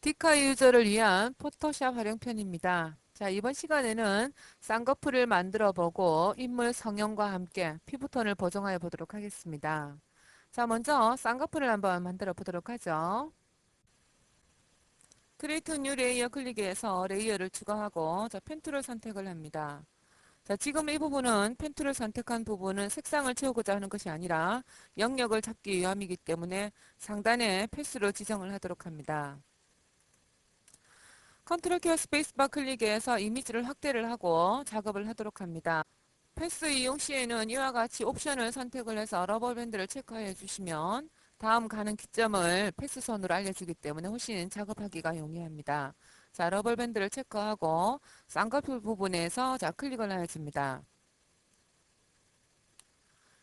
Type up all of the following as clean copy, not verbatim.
디카 유저를 위한 포토샵 활용편입니다. 자, 이번 시간에는 쌍꺼풀을 만들어 보고 인물 성형과 함께 피부톤을 보정하여 보도록 하겠습니다. 자, 먼저 쌍꺼풀을 한번 만들어 보도록 하죠. 크리에이트 뉴 레이어 클릭해서 레이어를 추가하고 자, 펜 툴을 선택을 합니다. 자, 지금 이 부분은 펜 툴을 선택한 부분은 색상을 채우고자 하는 것이 아니라 영역을 잡기 위함이기 때문에 상단에 패스로 지정을 하도록 합니다. 컨트롤 키와 스페이스바 클릭해서 이미지를 확대를 하고 작업을 하도록 합니다. 패스 이용 시에는 이와 같이 옵션을 선택을 해서 러버밴드를 체크해 주시면 다음 가는 기점을 패스선으로 알려주기 때문에 훨씬 작업하기가 용이합니다. 자, 러버밴드를 체크하고 쌍꺼풀 부분에서 자, 클릭을 하여줍니다.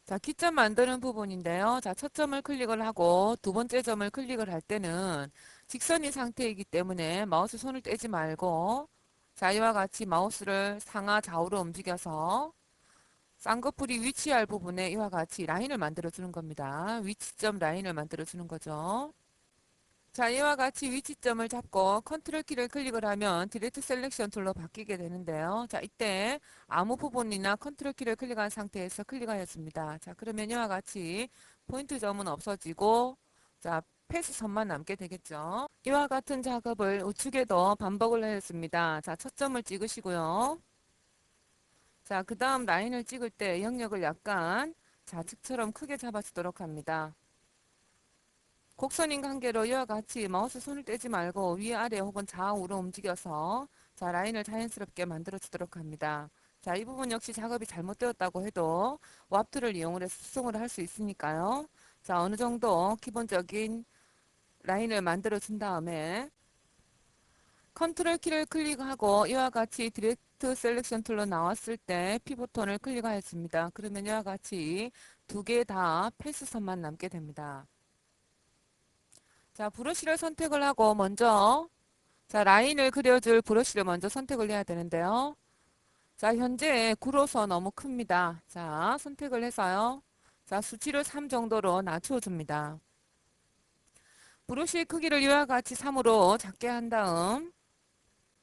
자, 기점 만드는 부분인데요. 자, 첫 점을 클릭을 하고 두 번째 점을 클릭을 할 때는 직선인 상태이기 때문에 마우스 손을 떼지 말고 자, 이와 같이 마우스를 상하 좌우로 움직여서 쌍꺼풀이 위치할 부분에 이와 같이 라인을 만들어 주는 겁니다. 위치점 라인을 만들어 주는 거죠. 자, 이와 같이 위치점을 잡고 컨트롤 키를 클릭을 하면 디렉트 셀렉션 툴로 바뀌게 되는데요. 자, 이때 아무 부분이나 컨트롤 키를 클릭한 상태에서 클릭하였습니다. 자, 그러면 이와 같이 포인트 점은 없어지고 자, 패스 선만 남게 되겠죠. 이와 같은 작업을 우측에도 반복을 하였습니다. 자, 첫 점을 찍으시고요. 자, 그 다음 라인을 찍을 때 영역을 약간 좌측처럼 크게 잡아주도록 합니다. 곡선인 관계로 이와 같이 마우스 손을 떼지 말고 위아래 혹은 좌우로 움직여서 자, 라인을 자연스럽게 만들어 주도록 합니다. 자, 이 부분 역시 작업이 잘못되었다고 해도 왑툴을 이용을 해서 수정을 할 수 있으니까요. 자, 어느 정도 기본적인 라인을 만들어 준 다음에 컨트롤 키를 클릭하고 이와 같이 디렉트 셀렉션 툴로 나왔을 때 피부톤을 클릭하였습니다. 그러면 이와 같이 두 개 다 패스선만 남게 됩니다. 자, 브러쉬를 선택을 하고 먼저 자, 라인을 그려줄 브러쉬를 먼저 선택을 해야 되는데요. 자, 현재 구로서 너무 큽니다. 자, 선택을 해서요. 자, 수치를 3 정도로 낮춰줍니다. 브러쉬 크기를 이와 같이 3으로 작게 한 다음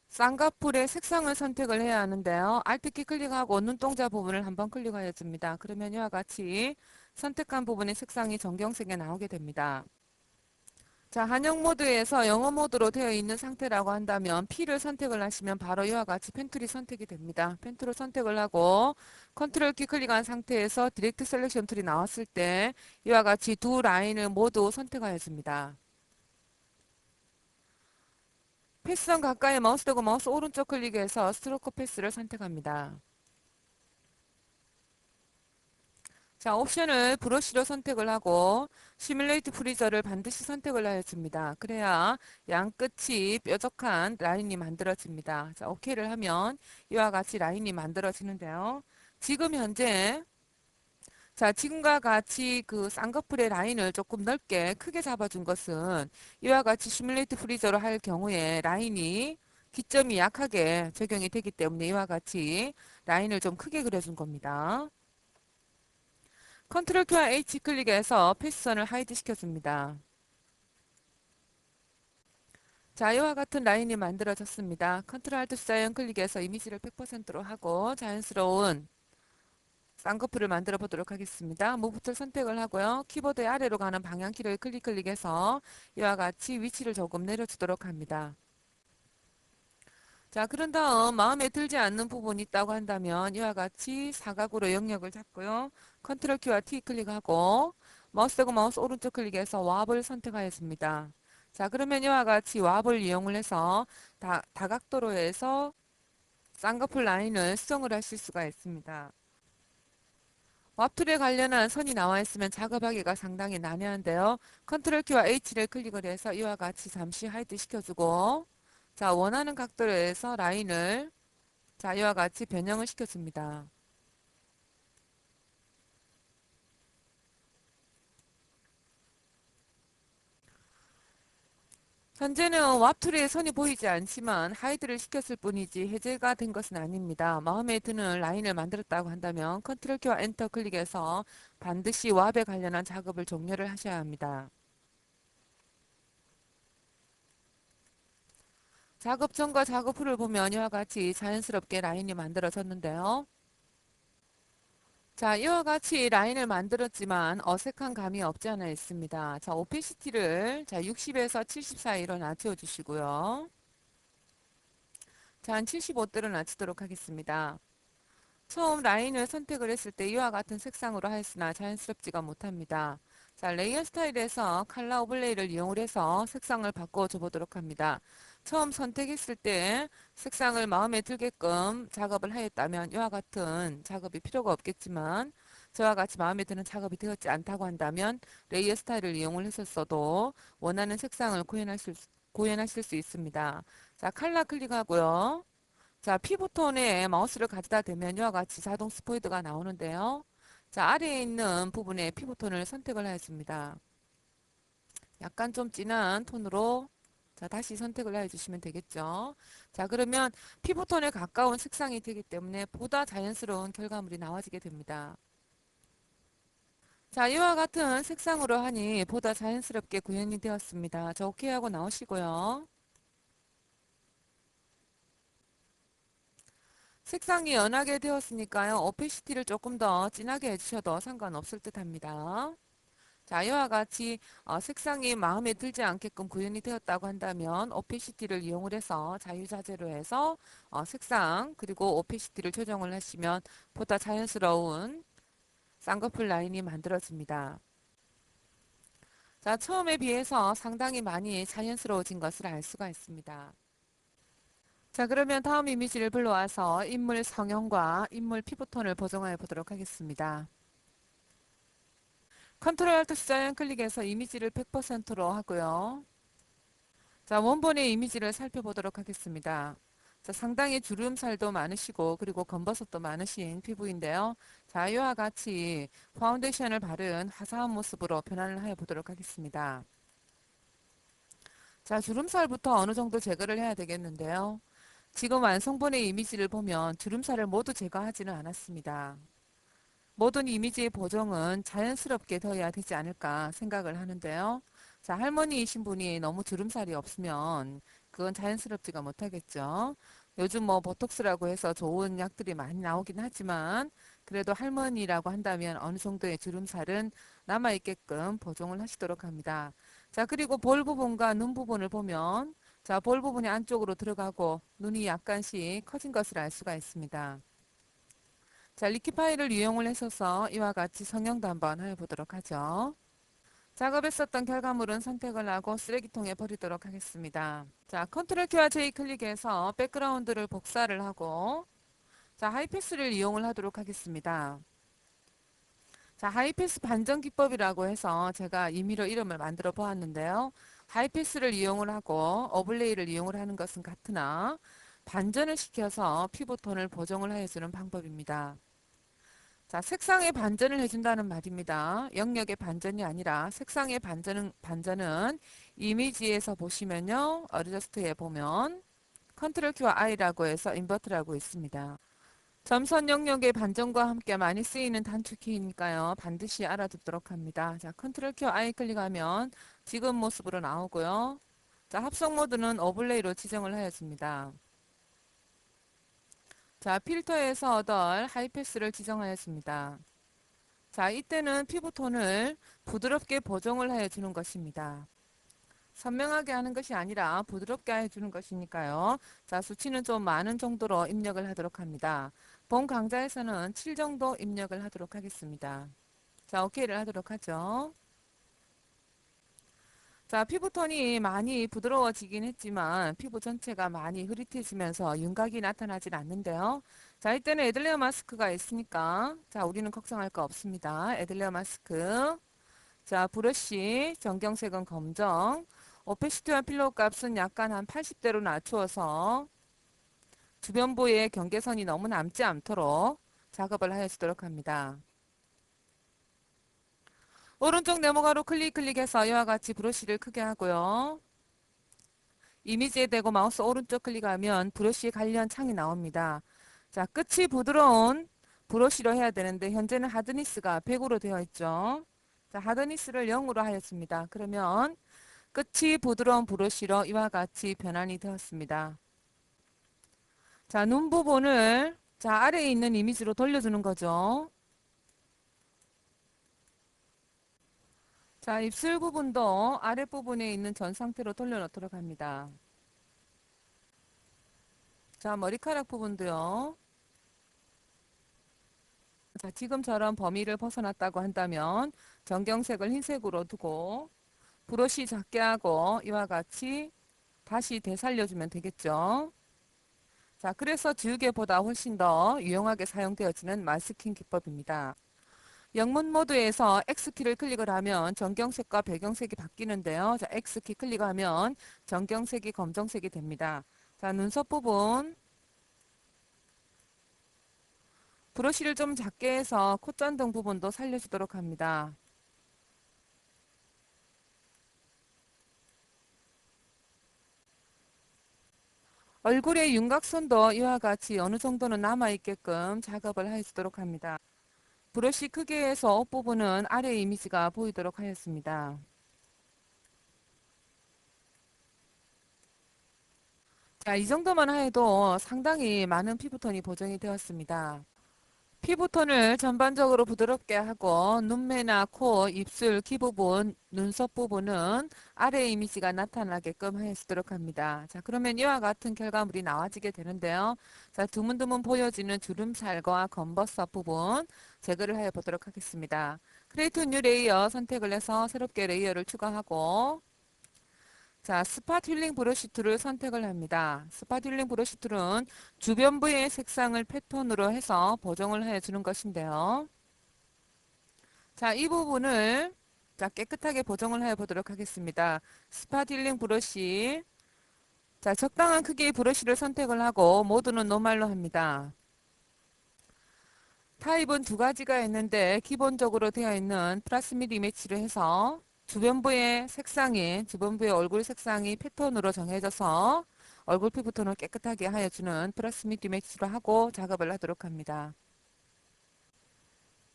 쌍꺼풀의 색상을 선택을 해야 하는데요. Alt키 클릭하고 눈동자 부분을 한번 클릭하여 줍니다. 그러면 이와 같이 선택한 부분의 색상이 정경색에 나오게 됩니다. 자, 한영 모드에서 영어 모드로 되어 있는 상태라고 한다면 P를 선택을 하시면 바로 이와 같이 펜툴이 선택이 됩니다. 펜툴을 선택을 하고 컨트롤 키 클릭한 상태에서 디렉트 셀렉션 툴이 나왔을 때 이와 같이 두 라인을 모두 선택하여 줍니다. 패스선 가까이 마우스 대고 마우스 오른쪽 클릭해서 스트로크 패스를 선택합니다. 자, 옵션을 브러쉬로 선택을 하고 시뮬레이트 프리저를 반드시 선택을 하여줍니다. 그래야 양 끝이 뾰족한 라인이 만들어집니다. 자, OK를 하면 이와 같이 라인이 만들어지는데요. 지금 현재 자, 지금과 같이 그 쌍꺼풀의 라인을 조금 넓게 크게 잡아준 것은 이와 같이 시뮬레이트 프리저로 할 경우에 라인이 기점이 약하게 적용이 되기 때문에 이와 같이 라인을 좀 크게 그려준 겁니다. 컨트롤 키와 H 클릭해서 패스선을 하이드 시켜줍니다. 자, 이와 같은 라인이 만들어졌습니다. 컨트롤 알트 C자연 클릭해서 이미지를 100%로 하고 자연스러운 쌍꺼풀을 만들어 보도록 하겠습니다. 무브 툴 선택을 하고요. 키보드의 아래로 가는 방향키를 클릭해서 이와 같이 위치를 조금 내려주도록 합니다. 자, 그런 다음 마음에 들지 않는 부분이 있다고 한다면 이와 같이 사각으로 영역을 잡고요. 컨트롤 키와 T 클릭하고 마우스 대고 마우스 오른쪽 클릭해서 왑을 선택하였습니다. 자, 그러면 이와 같이 왑을 이용을 해서 다각도로 해서 쌍꺼풀 라인을 수정을 하실 수가 있습니다. 왑툴에 관련한 선이 나와 있으면 작업하기가 상당히 난해한데요. 컨트롤 키와 H를 클릭을 해서 이와 같이 잠시 하이드 시켜주고 자, 원하는 각도로 해서 라인을 자, 이와 같이 변형을 시켜줍니다. 현재는 왑툴에 선이 보이지 않지만 하이드를 시켰을 뿐이지 해제가 된 것은 아닙니다. 마음에 드는 라인을 만들었다고 한다면 컨트롤 키와 엔터 클릭해서 반드시 왑에 관련한 작업을 종료를 하셔야 합니다. 작업 전과 작업 후를 보면 이와 같이 자연스럽게 라인이 만들어졌는데요. 자, 이와 같이 라인을 만들었지만 어색한 감이 없지 않아 있습니다. 자, 오피시티를 60에서 70 사이로 낮춰 주시고요. 자, 한 75대로 낮추도록 하겠습니다. 처음 라인을 선택을 했을 때 이와 같은 색상으로 하였으나 자연스럽지가 못합니다. 자, 레이어 스타일에서 컬러 오블레이를 이용을 해서 색상을 바꿔줘 보도록 합니다. 처음 선택했을 때 색상을 마음에 들게끔 작업을 하였다면 이와 같은 작업이 필요가 없겠지만 저와 같이 마음에 드는 작업이 되었지 않다고 한다면 레이어 스타일을 이용을 했었어도 원하는 색상을 구현하실 수 있습니다. 자, 컬러 클릭하고요. 자, 피부톤에 마우스를 가져다 대면 이와 같이 자동 스포이드가 나오는데요. 자, 아래에 있는 부분에 피부톤을 선택을 하였습니다. 약간 좀 진한 톤으로 자, 다시 선택을 해주시면 되겠죠. 자, 그러면 피부톤에 가까운 색상이 되기 때문에 보다 자연스러운 결과물이 나와지게 됩니다. 자, 이와 같은 색상으로 하니 보다 자연스럽게 구현이 되었습니다. 자, 오케이 하고 나오시고요. 색상이 연하게 되었으니까요. 오페시티를 조금 더 진하게 해주셔도 상관없을 듯 합니다. 자, 이와 같이 색상이 마음에 들지 않게끔 구현이 되었다고 한다면 오페시티를 이용을 해서 자유자재로 해서 색상 그리고 오페시티를 조정을 하시면 보다 자연스러운 쌍꺼풀 라인이 만들어집니다. 자, 처음에 비해서 상당히 많이 자연스러워진 것을 알 수가 있습니다. 자, 그러면 다음 이미지를 불러와서 인물 성형과 인물 피부톤을 보정해 보도록 하겠습니다. 컨트롤 알트 C자양 클릭해서 이미지를 100%로 하고요. 자, 원본의 이미지를 살펴보도록 하겠습니다. 자, 상당히 주름살도 많으시고 그리고 검버섯도 많으신 피부인데요. 자, 이와 같이 파운데이션을 바른 화사한 모습으로 변환을 해 보도록 하겠습니다. 자, 주름살부터 어느 정도 제거를 해야 되겠는데요. 지금 완성본의 이미지를 보면 주름살을 모두 제거하지는 않았습니다. 모든 이미지의 보정은 자연스럽게 되어야 되지 않을까 생각을 하는데요. 자, 할머니이신 분이 너무 주름살이 없으면 그건 자연스럽지가 못하겠죠. 요즘 뭐 보톡스라고 해서 좋은 약들이 많이 나오긴 하지만 그래도 할머니라고 한다면 어느 정도의 주름살은 남아있게끔 보정을 하시도록 합니다. 자, 그리고 볼 부분과 눈 부분을 보면 자, 볼 부분이 안쪽으로 들어가고 눈이 약간씩 커진 것을 알 수가 있습니다. 자, 리키파일을 이용을 해서 이와 같이 성형도 한번 해보도록 하죠. 작업했었던 결과물은 선택을 하고 쓰레기통에 버리도록 하겠습니다. 자, 컨트롤 키와 J 클릭해서 백그라운드를 복사를 하고 자, 하이패스를 이용을 하도록 하겠습니다. 자, 하이패스 반전 기법이라고 해서 제가 임의로 이름을 만들어 보았는데요. 하이패스를 이용을 하고 오블레이를 이용을 하는 것은 같으나 반전을 시켜서 피부톤을 보정을 해주는 방법입니다. 자, 색상의 반전을 해준다는 말입니다. 영역의 반전이 아니라 색상의 반전은 이미지에서 보시면요. 어드저스트에 보면 컨트롤 키와 I라고 해서 인버트라고 있습니다. 점선 영역의 반전과 함께 많이 쓰이는 단축키니까요. 반드시 알아두도록 합니다. 자, 컨트롤 키와 I 클릭하면 지금 모습으로 나오고요. 자, 합성 모드는 오블레이로 지정을 하였습니다. 자, 필터에서 얻을 하이패스를 지정하였습니다. 자, 이때는 피부톤을 부드럽게 보정을 해주는 것입니다. 선명하게 하는 것이 아니라 부드럽게 해주는 것이니까요. 자, 수치는 좀 많은 정도로 입력을 하도록 합니다. 본 강좌에서는 7 정도 입력을 하도록 하겠습니다. 자, OK를 하도록 하죠. 자, 피부톤이 많이 부드러워지긴 했지만 피부 전체가 많이 흐릿해지면서 윤곽이 나타나질 않는데요. 자, 이때는 애들레어 마스크가 있으니까 자, 우리는 걱정할 거 없습니다. 애들레어 마스크. 자, 브러쉬 정경색은 검정. 오페시티와 필로우 값은 약간 한 80대로 낮추어서 주변부의 경계선이 너무 남지 않도록 작업을 하여주도록 합니다. 오른쪽 네모가로 클릭해서 이와 같이 브러쉬를 크게 하고요. 이미지에 대고 마우스 오른쪽 클릭하면 브러쉬 관련 창이 나옵니다. 자, 끝이 부드러운 브러쉬로 해야 되는데 현재는 하드니스가 100으로 되어 있죠. 자, 하드니스를 0으로 하였습니다. 그러면 끝이 부드러운 브러쉬로 이와 같이 변환이 되었습니다. 자, 눈 부분을 자, 아래에 있는 이미지로 돌려주는 거죠. 자, 입술 부분도 아랫부분에 있는 전 상태로 돌려놓도록 합니다. 자, 머리카락 부분도요. 자, 지금처럼 범위를 벗어났다고 한다면 정경색을 흰색으로 두고 브러쉬 작게 하고 이와 같이 다시 되살려주면 되겠죠. 자, 그래서 지우개보다 훨씬 더 유용하게 사용되어지는 마스킹 기법입니다. 영문 모드에서 X키를 클릭을 하면 정경색과 배경색이 바뀌는데요. 자, X키 클릭하면 정경색이 검정색이 됩니다. 자, 눈썹 부분 브러쉬를 좀 작게 해서 콧잔등 부분도 살려주도록 합니다. 얼굴의 윤곽선도 이와 같이 어느 정도는 남아있게끔 작업을 해주도록 합니다. 브러쉬 크게 해서 옷부분은 아래 이미지가 보이도록 하였습니다. 자, 이 정도만 해도 상당히 많은 피부톤이 보정이 되었습니다. 피부톤을 전반적으로 부드럽게 하고 눈매나 코, 입술, 귀 부분, 눈썹 부분은 아래 이미지가 나타나게끔 해주도록 합니다. 자, 그러면 이와 같은 결과물이 나와지게 되는데요. 자, 드문드문 보여지는 주름살과 검버섯 부분 제거를 해 보도록 하겠습니다. 크리에이트 뉴 레이어 선택을 해서 새롭게 레이어를 추가하고 자, 스팟 힐링 브러쉬 툴을 선택을 합니다. 스팟 힐링 브러쉬 툴은 주변부의 색상을 패턴으로 해서 보정을 해주는 것인데요. 자, 이 부분을 자, 깨끗하게 보정을 해보도록 하겠습니다. 스팟 힐링 브러쉬 자, 적당한 크기의 브러쉬를 선택을 하고 모두는 노말로 합니다. 타입은 두 가지가 있는데 기본적으로 되어 있는 플러스 및 리매치를 해서 주변부의 얼굴 색상이 패턴으로 정해져서 얼굴 피부톤을 깨끗하게 하여주는 플러스 및 리매치로 하고 작업을 하도록 합니다.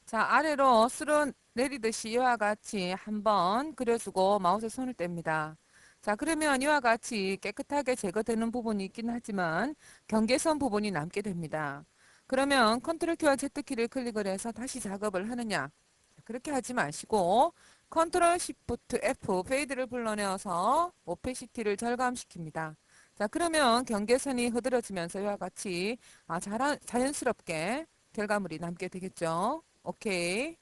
자, 아래로 쓸어 내리듯이 이와 같이 한번 그려주고 마우스 손을 뗍니다. 자, 그러면 이와 같이 깨끗하게 제거되는 부분이 있긴 하지만 경계선 부분이 남게 됩니다. 그러면 컨트롤 키와 Z 키를 클릭을 해서 다시 작업을 하느냐? 그렇게 하지 마시고 컨트롤 시프트 F 페이드를 불러내어서 오페시티를 절감시킵니다. 자, 그러면 경계선이 흐드러지면서 이와 같이 자연스럽게 결과물이 남게 되겠죠. 오케이.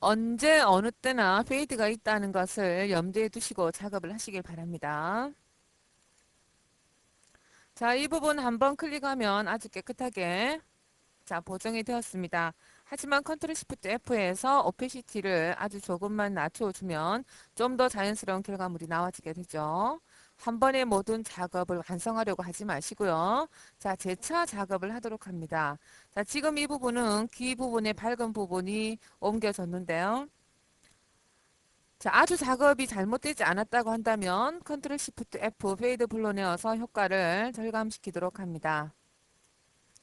언제 어느 때나 페이드가 있다는 것을 염두에 두시고 작업을 하시길 바랍니다. 자, 이 부분 한번 클릭하면 아주 깨끗하게 자, 보정이 되었습니다. 하지만 컨트롤 시프트 F에서 오페시티를 아주 조금만 낮춰주면 좀 더 자연스러운 결과물이 나와지게 되죠. 한 번에 모든 작업을 완성하려고 하지 마시고요. 자, 재차 작업을 하도록 합니다. 자, 지금 이 부분은 귀 부분의 밝은 부분이 옮겨졌는데요. 자, 아주 작업이 잘못되지 않았다고 한다면 컨트롤 시프트 F 페이드 불러내어서 효과를 절감시키도록 합니다.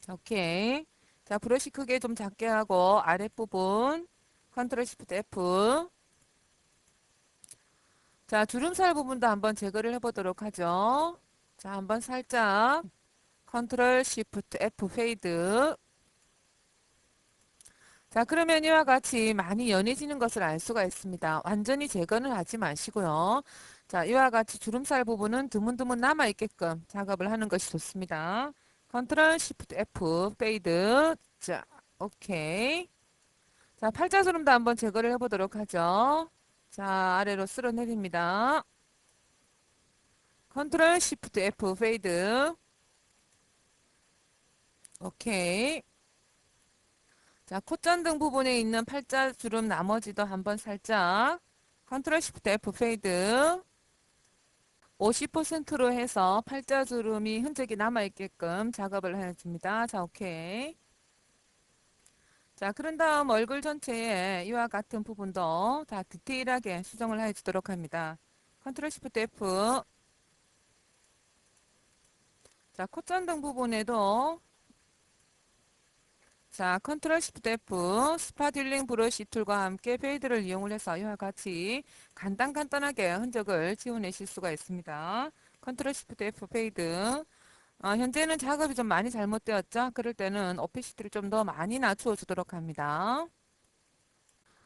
오케이. 자, 브러쉬 크게 좀 작게 하고 아랫부분 컨트롤 시프트 F. 자, 주름살 부분도 한번 제거를 해보도록 하죠. 자, 한번 살짝 컨트롤 시프트 F 페이드. 자, 그러면 이와 같이 많이 연해지는 것을 알 수가 있습니다. 완전히 제거는 하지 마시고요. 자, 이와 같이 주름살 부분은 드문드문 남아있게끔 작업을 하는 것이 좋습니다. 컨트롤 시프트 F 페이드. 자, 오케이. 자, 팔자주름도 한번 제거를 해보도록 하죠. 자, 아래로 쓸어내립니다. 컨트롤 시프트 F 페이드. 오케이. 자, 콧잔등 부분에 있는 팔자주름 나머지도 한번 살짝 컨트롤 시프트 F 페이드 50%로 해서 팔자주름이 흔적이 남아있게끔 작업을 해줍니다. 자, 오케이. 자, 그런 다음 얼굴 전체에 이와 같은 부분도 다 디테일하게 수정을 해주도록 합니다. 컨트롤 시프트 F. 자, 콧잔등 부분에도 자, 컨트롤 시프트 F 스파 딜링 브러쉬 툴과 함께 페이드를 이용을 해서 이와 같이 간단하게 흔적을 지워내실 수가 있습니다. 컨트롤 시프트 F 페이드. 현재는 작업이 좀 많이 잘못되었죠? 그럴 때는 오피시티를 좀 더 많이 낮추어 주도록 합니다.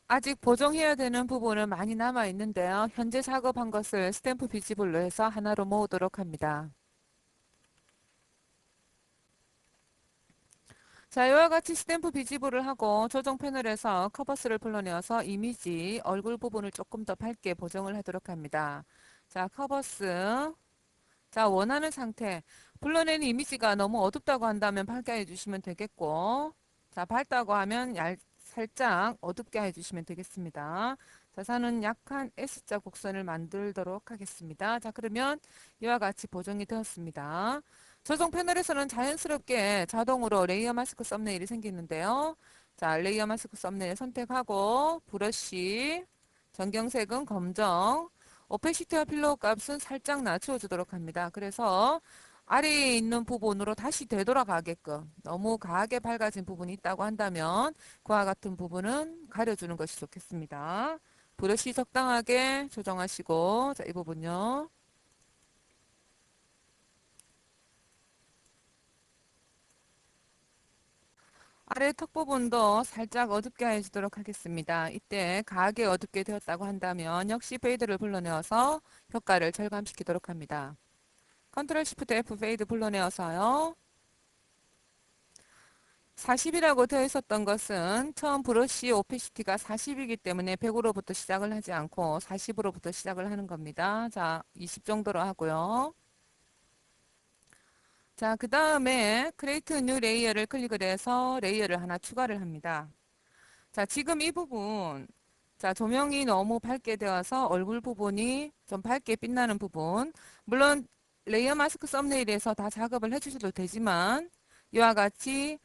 아직 보정해야 되는 부분은 많이 남아 있는데요. 현재 작업한 것을 스탬프 비지블로 해서 하나로 모으도록 합니다. 자, 이와 같이 스탬프 비지블을 하고 조정 패널에서 커버스를 불러내어서 이미지 얼굴 부분을 조금 더 밝게 보정을 하도록 합니다. 자, 커버스. 자, 원하는 상태. 불러낸 이미지가 너무 어둡다고 한다면 밝게 해주시면 되겠고, 자, 밝다고 하면 살짝 어둡게 해주시면 되겠습니다. 자, 사는 약한 S자 곡선을 만들도록 하겠습니다. 자, 그러면 이와 같이 보정이 되었습니다. 조정 패널에서는 자연스럽게 자동으로 레이어 마스크 썸네일이 생기는데요. 자, 레이어 마스크 썸네일 선택하고, 브러쉬, 전경색은 검정, 오페시티와 필로우 값은 살짝 낮춰 주도록 합니다. 그래서 아래에 있는 부분으로 다시 되돌아가게끔 너무 과하게 밝아진 부분이 있다고 한다면 그와 같은 부분은 가려주는 것이 좋겠습니다. 브러쉬 적당하게 조정하시고, 자, 이 부분요. 아래 턱 부분도 살짝 어둡게 해주도록 하겠습니다. 이때 과하게 어둡게 되었다고 한다면 역시 페이드를 불러내어서 효과를 절감시키도록 합니다. 컨트롤 시프트 F 페이드 불러내어서요. 40이라고 되어 있었던 것은 처음 브러쉬 오피시티가 40이기 때문에 100으로부터 시작을 하지 않고 40으로부터 시작을 하는 겁니다. 자, 20 정도로 하고요. 자, 그 다음에 크리에이트 뉴 레이어를 클릭을 해서 레이어를 하나 추가를 합니다. 자, 지금 이 부분, 자, 조명이 너무 밝게 되어서 얼굴 부분이 좀 밝게 빛나는 부분, 물론 레이어 마스크 썸네일에서 다 작업을 해주셔도 되지만 이와 같이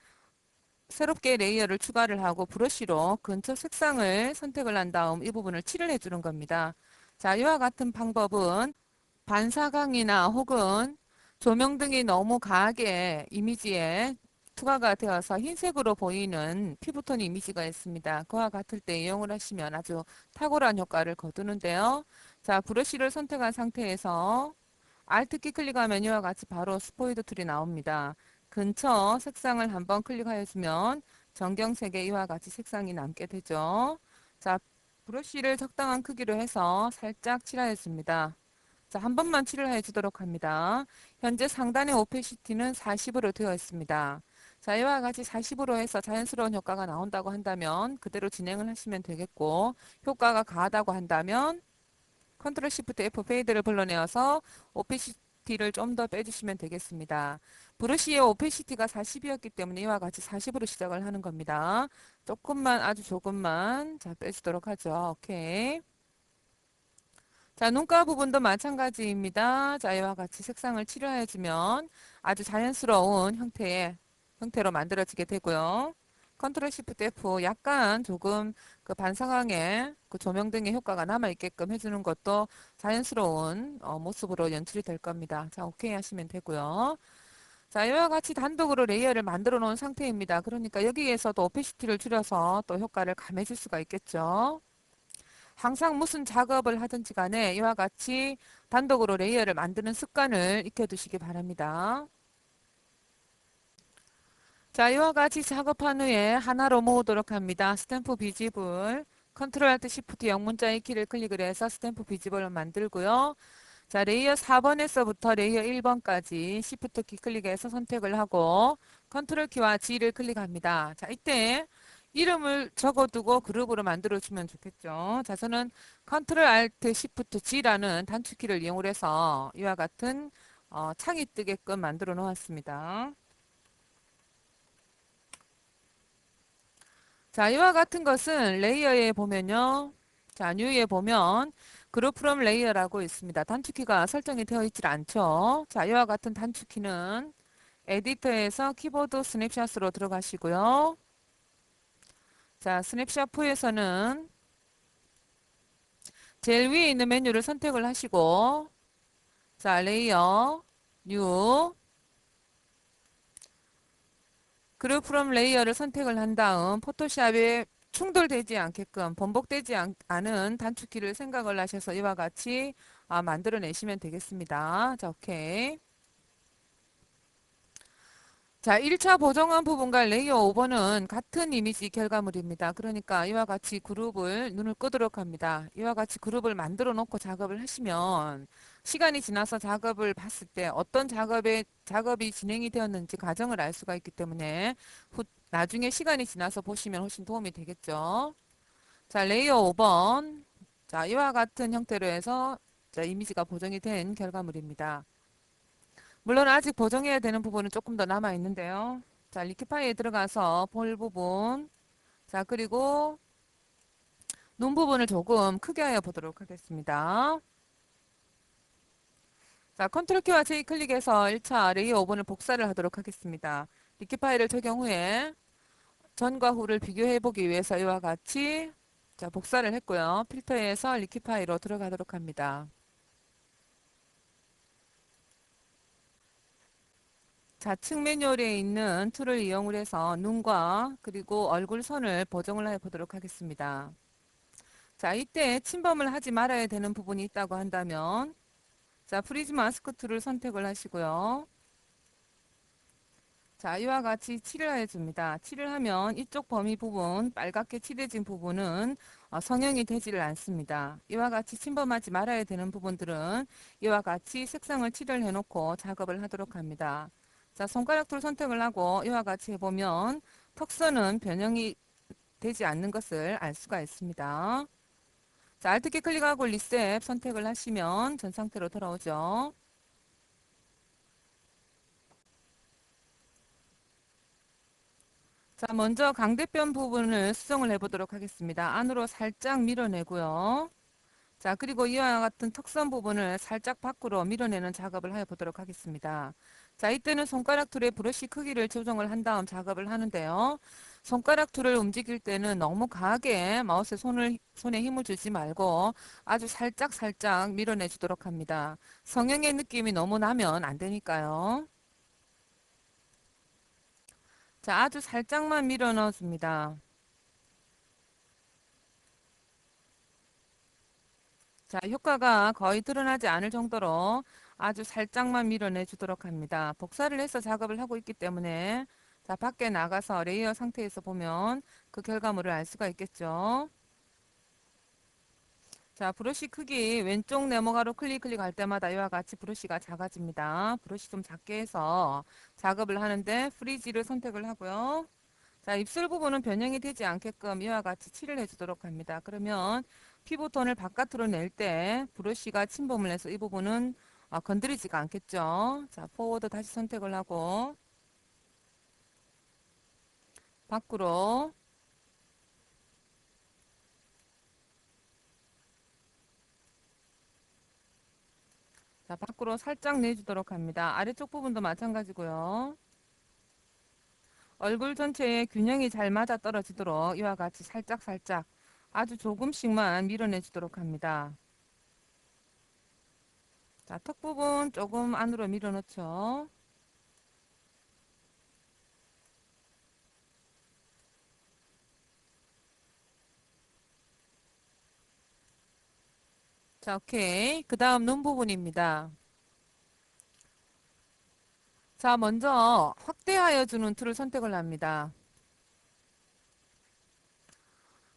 새롭게 레이어를 추가를 하고 브러쉬로 근처 색상을 선택을 한 다음 이 부분을 칠을 해주는 겁니다. 자, 이와 같은 방법은 반사광이나 혹은 조명 등이 너무 강하게 이미지에 투과가 되어서 흰색으로 보이는 피부톤 이미지가 있습니다. 그와 같을 때 이용을 하시면 아주 탁월한 효과를 거두는데요. 자, 브러쉬를 선택한 상태에서 Alt키 클릭하면 이와 같이 바로 스포이드 툴이 나옵니다. 근처 색상을 한번 클릭하여주면 전경색의 이와 같이 색상이 남게 되죠. 자, 브러쉬를 적당한 크기로 해서 살짝 칠하여줍니다. 자, 한 번만 칠을 해주도록 합니다. 현재 상단의 오페시티는 40으로 되어 있습니다. 자, 이와 같이 40으로 해서 자연스러운 효과가 나온다고 한다면 그대로 진행을 하시면 되겠고, 효과가 가하다고 한다면 컨트롤 시프트 F 페이드를 불러내어서 오페시티를 좀 더 빼주시면 되겠습니다. 브러쉬의 오페시티가 40이었기 때문에 이와 같이 40으로 시작을 하는 겁니다. 조금만, 아주 조금만, 자, 빼주도록 하죠. 오케이. 자, 눈가 부분도 마찬가지입니다. 자, 이와 같이 색상을 칠해주면 아주 자연스러운 형태로 만들어지게 되고요. 컨트롤 시프트 F 약간 조금 그 반사광의 그 조명 등의 효과가 남아있게끔 해주는 것도 자연스러운 모습으로 연출이 될 겁니다. 자, 오케이 하시면 되고요. 자, 이와 같이 단독으로 레이어를 만들어 놓은 상태입니다. 그러니까 여기에서도 오페시티를 줄여서 또 효과를 가해줄 수가 있겠죠. 항상 무슨 작업을 하든지 간에 이와 같이 단독으로 레이어를 만드는 습관을 익혀두시기 바랍니다. 자, 이와 같이 작업한 후에 하나로 모으도록 합니다. 스탬프 비지블, 컨트롤 알트 시프트 영문자의 키를 클릭을 해서 스탬프 비지블을 만들고요. 자, 레이어 4번에서부터 레이어 1번까지 시프트 키 클릭해서 선택을 하고 컨트롤 키와 G를 클릭합니다. 자, 이때 이름을 적어두고 그룹으로 만들어주면 좋겠죠. 자, 저는 컨트롤 알트 시프트 G라는 단축키를 이용을 해서 이와 같은 창이 뜨게끔 만들어 놓았습니다. 자, 이와 같은 것은 레이어에 보면요. 자, 뉴에 보면 그룹 프롬 레이어라고 있습니다. 단축키가 설정이 되어 있질 않죠. 자, 이와 같은 단축키는 에디터에서 키보드 스냅샷으로 들어가시고요. 자, 스냅샷 후에서는 제일 위에 있는 메뉴를 선택을 하시고 자, 레이어, 뉴, 그룹 프롬 레이어를 선택을 한 다음 포토샵에 충돌되지 않게끔 번복되지 않은 단축키를 생각을 하셔서 이와 같이 만들어내시면 되겠습니다. 자, 오케이. 자, 1차 보정한 부분과 레이어 5번은 같은 이미지 결과물입니다. 그러니까 이와 같이 그룹을 눈을 끄도록 합니다. 이와 같이 그룹을 만들어 놓고 작업을 하시면 시간이 지나서 작업을 봤을 때 어떤 작업이 진행이 되었는지 과정을 알 수가 있기 때문에 나중에 시간이 지나서 보시면 훨씬 도움이 되겠죠. 자, 레이어 5번. 자, 이와 같은 형태로 해서 자, 이미지가 보정이 된 결과물입니다. 물론 아직 보정해야 되는 부분은 조금 더 남아 있는데요. 자, 리키파이에 들어가서 볼 부분, 자, 그리고 눈 부분을 조금 크게 하여 보도록 하겠습니다. 자, 컨트롤 키와 J 클릭해서 1차 레이어 5번을 복사를 하도록 하겠습니다. 리키파이를 적용 후에 전과 후를 비교해 보기 위해서 이와 같이 자, 복사를 했고요. 필터에서 리키파이로 들어가도록 합니다. 좌측 매뉴얼에 있는 툴을 이용을 해서 눈과 그리고 얼굴 선을 보정을 해 보도록 하겠습니다. 자, 이때 침범을 하지 말아야 되는 부분이 있다고 한다면 자, 프리즈 마스크 툴을 선택을 하시고요. 자, 이와 같이 칠을 해줍니다. 칠을 하면 이쪽 범위 부분, 빨갛게 칠해진 부분은 성형이 되지를 않습니다. 이와 같이 침범하지 말아야 되는 부분들은 이와 같이 색상을 칠을 해놓고 작업을 하도록 합니다. 자, 손가락 툴 선택을 하고 이와 같이 해보면 턱선은 변형이 되지 않는 것을 알 수가 있습니다. 자, Alt키 클릭하고 리셋 선택을 하시면 전 상태로 돌아오죠. 자, 먼저 강대변 부분을 수정을 해보도록 하겠습니다. 안으로 살짝 밀어내고요. 자, 그리고 이와 같은 턱선 부분을 살짝 밖으로 밀어내는 작업을 하여 보도록 하겠습니다. 자, 이때는 손가락 툴의 브러쉬 크기를 조정을 한 다음 작업을 하는데요. 손가락 툴을 움직일 때는 너무 강하게 마우스에 손에 힘을 주지 말고 아주 살짝 밀어내 주도록 합니다. 성형의 느낌이 너무 나면 안 되니까요. 자, 아주 살짝만 밀어 넣어줍니다. 자, 효과가 거의 드러나지 않을 정도로 아주 살짝만 밀어내 주도록 합니다. 복사를 해서 작업을 하고 있기 때문에 자, 밖에 나가서 레이어 상태에서 보면 그 결과물을 알 수가 있겠죠. 자, 브러쉬 크기 왼쪽 네모가로 클릭할 때마다 이와 같이 브러쉬가 작아집니다. 브러쉬 좀 작게 해서 작업을 하는데 프리지를 선택을 하고요. 자, 입술 부분은 변형이 되지 않게끔 이와 같이 칠을 해주도록 합니다. 그러면 피부톤을 바깥으로 낼 때 브러쉬가 침범을 해서 이 부분은 건드리지가 않겠죠. 자, 포워드 다시 선택을 하고 밖으로 자, 밖으로 살짝 내주도록 합니다. 아래쪽 부분도 마찬가지고요. 얼굴 전체에 균형이 잘 맞아 떨어지도록 이와 같이 살짝 아주 조금씩만 밀어내주도록 합니다. 자, 턱 부분 조금 안으로 밀어넣죠. 자, 오케이. 그 다음 눈 부분입니다. 자, 먼저 확대하여 주는 툴을 선택을 합니다.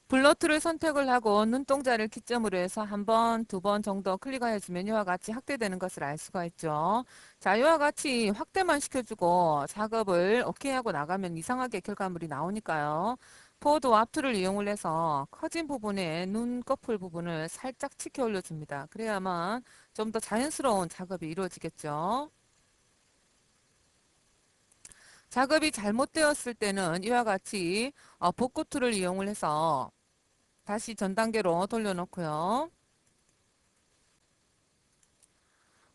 블러 툴을 선택을 하고 눈동자를 기점으로 해서 한 번, 두 번 정도 클릭하여 주면 이와 같이 확대되는 것을 알 수가 있죠. 자, 이와 같이 확대만 시켜주고 작업을 오케이 하고 나가면 이상하게 결과물이 나오니까요. 포워드 왑 툴을 이용을 해서 커진 부분에 눈꺼풀 부분을 살짝 치켜 올려줍니다. 그래야만 좀 더 자연스러운 작업이 이루어지겠죠. 작업이 잘못되었을 때는 이와 같이 복구 툴을 이용을 해서 다시 전 단계로 돌려놓고요.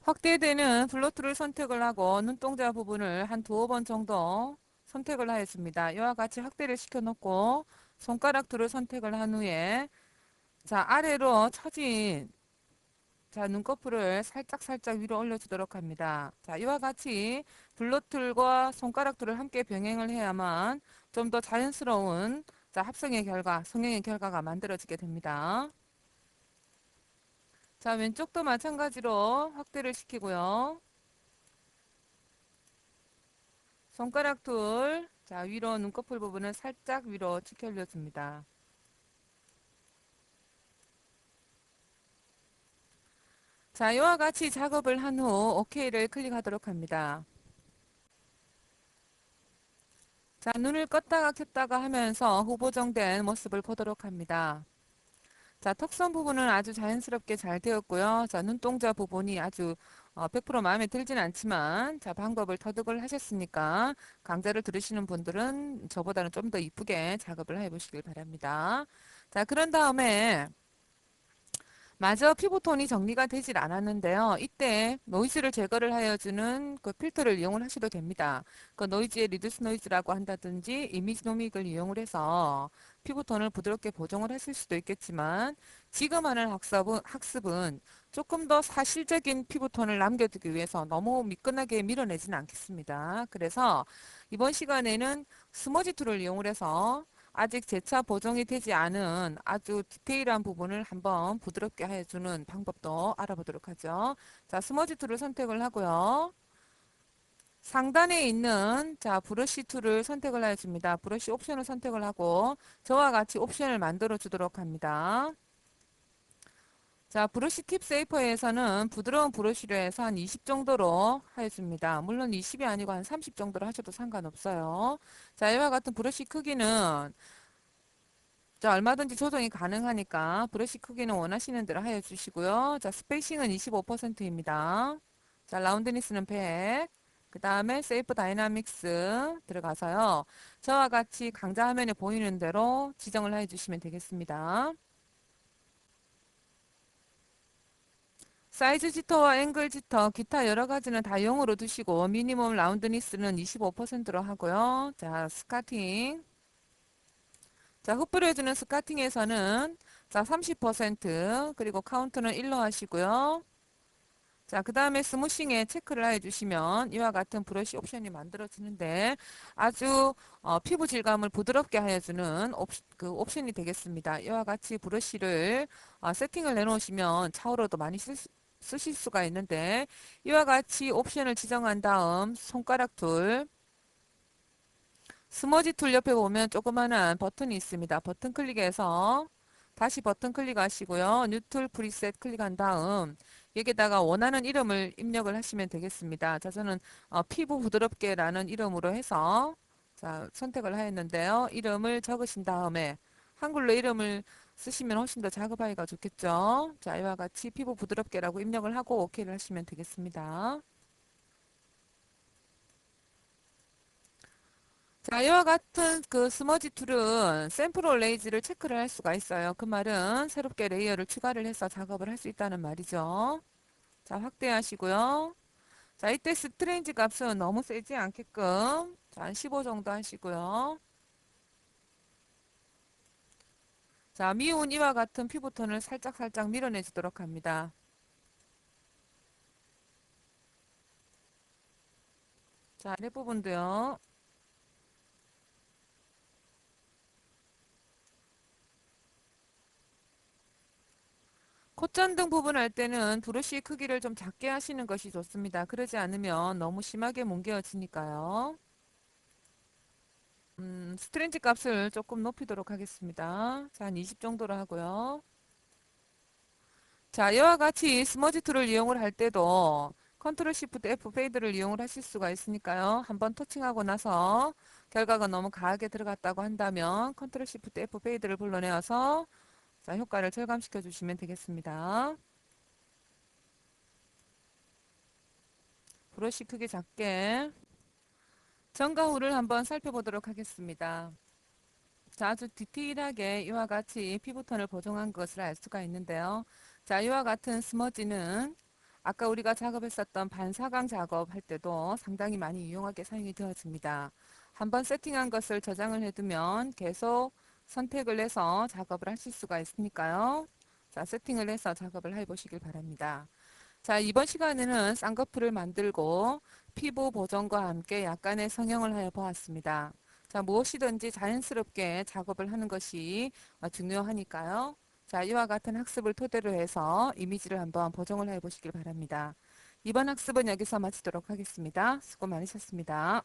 확대되는 블러 툴을 선택을 하고 눈동자 부분을 한 두어 번 정도 선택을 하였습니다. 이와 같이 확대를 시켜놓고 손가락 툴을 선택을 한 후에 자, 아래로 처진 자, 눈꺼풀을 살짝 위로 올려주도록 합니다. 자, 이와 같이 블러툴과 손가락 툴을 함께 병행을 해야만 좀 더 자연스러운 자, 합성의 결과, 성형의 결과가 만들어지게 됩니다. 자, 왼쪽도 마찬가지로 확대를 시키고요. 손가락 둘, 자, 위로 눈꺼풀 부분을 살짝 위로 치켜 올려줍니다. 자, 이와 같이 작업을 한 후 OK를 클릭하도록 합니다. 자, 눈을 껐다가 켰다가 하면서 후보정된 모습을 보도록 합니다. 자, 턱선 부분은 아주 자연스럽게 잘 되었고요. 자, 눈동자 부분이 아주 100% 마음에 들진 않지만, 자, 방법을 터득을 하셨으니까 강좌를 들으시는 분들은 저보다는 좀 더 이쁘게 작업을 해보시길 바랍니다. 자, 그런 다음에 마저 피부톤이 정리가 되질 않았는데요. 이때 노이즈를 제거를 하여주는 그 필터를 이용을 하셔도 됩니다. 그 노이즈의 리듀스 노이즈라고 한다든지 이미지 노믹을 이용을 해서 피부톤을 부드럽게 보정을 했을 수도 있겠지만 지금 하는 학습은 조금 더 사실적인 피부톤을 남겨두기 위해서 너무 미끈하게 밀어내지는 않겠습니다. 그래서 이번 시간에는 스머지 툴을 이용을 해서 아직 재차 보정이 되지 않은 아주 디테일한 부분을 한번 부드럽게 해주는 방법도 알아보도록 하죠. 자, 스머지 툴을 선택을 하고요. 상단에 있는 자 브러쉬 툴을 선택을 해줍니다. 브러쉬 옵션을 선택을 하고 저와 같이 옵션을 만들어 주도록 합니다. 자, 브러쉬 팁 세이퍼에서는 부드러운 브러쉬로 해서 한 20 정도로 해줍니다. 물론 20이 아니고 한 30 정도로 하셔도 상관없어요. 자, 이와 같은 브러쉬 크기는 자, 얼마든지 조정이 가능하니까 브러쉬 크기는 원하시는 대로 하여 주시고요. 자, 스페이싱은 25%입니다. 자, 라운드니스는 100. 그 다음에 세이프 다이나믹스 들어가서요. 저와 같이 강좌 화면에 보이는 대로 지정을 해 주시면 되겠습니다. 사이즈 지터와 앵글 지터, 기타 여러 가지는 다 0으로 두시고 미니멈 라운드니스는 25%로 하고요. 자, 스카팅. 자, 흩뿌려주는 스카팅에서는 자, 30% 그리고 카운트는 1로 하시고요. 자, 그 다음에 스무싱에 체크를 해주시면 이와 같은 브러쉬 옵션이 만들어지는데 아주 피부 질감을 부드럽게 하여주는 그 옵션이 되겠습니다. 이와 같이 브러쉬를 세팅을 내놓으시면 차후로도 많이 쓰실 수가 있는데 이와 같이 옵션을 지정한 다음 손가락 툴 스머지 툴 옆에 보면 조그마한 버튼이 있습니다. 버튼 클릭해서 다시 버튼 클릭하시고요. 뉴 툴 프리셋 클릭한 다음 여기다가 원하는 이름을 입력을 하시면 되겠습니다. 자, 저는 피부 부드럽게 라는 이름으로 해서 자, 선택을 하였는데요. 이름을 적으신 다음에 한글로 이름을 쓰시면 훨씬 더 작업하기가 좋겠죠. 자, 이와 같이 피부 부드럽게라고 입력을 하고 OK를 하시면 되겠습니다. 자, 이와 같은 그 스머지 툴은 샘플 레이즈를 체크를 할 수가 있어요. 그 말은 새롭게 레이어를 추가를 해서 작업을 할 수 있다는 말이죠. 자, 확대하시고요. 자, 이때 스트레인지 값은 너무 세지 않게끔 자, 한 15 정도 하시고요. 자, 미운 이와 같은 피부톤을 살짝살짝 밀어내 주도록 합니다. 자, 아랫부분도요. 콧잔등 부분 할 때는 브러쉬 크기를 좀 작게 하시는 것이 좋습니다. 그러지 않으면 너무 심하게 뭉개어지니까요. 스트레인지 값을 조금 높이도록 하겠습니다. 자, 한 20 정도로 하고요. 자, 이와 같이 스머지 툴을 이용을 할 때도 컨트롤 시프트 F 페이드를 이용을 하실 수가 있으니까요. 한번 터칭하고 나서 결과가 너무 과하게 들어갔다고 한다면 컨트롤 시프트 F 페이드를 불러내어서 자, 효과를 절감시켜 주시면 되겠습니다. 브러쉬 크기 작게 전과 후를 한번 살펴보도록 하겠습니다. 자, 아주 디테일하게 이와 같이 피부톤을 보정한 것을 알 수가 있는데요. 자, 이와 같은 스머지는 아까 우리가 작업했었던 반사광 작업할 때도 상당히 많이 유용하게 사용이 되어집니다. 한번 세팅한 것을 저장을 해두면 계속 선택을 해서 작업을 하실 수가 있으니까요. 자, 세팅을 해서 작업을 해보시길 바랍니다. 자, 이번 시간에는 쌍꺼풀을 만들고 피부 보정과 함께 약간의 성형을 하여 보았습니다. 자, 무엇이든지 자연스럽게 작업을 하는 것이 중요하니까요. 자, 이와 같은 학습을 토대로 해서 이미지를 한번 보정을 해 보시길 바랍니다. 이번 학습은 여기서 마치도록 하겠습니다. 수고 많으셨습니다.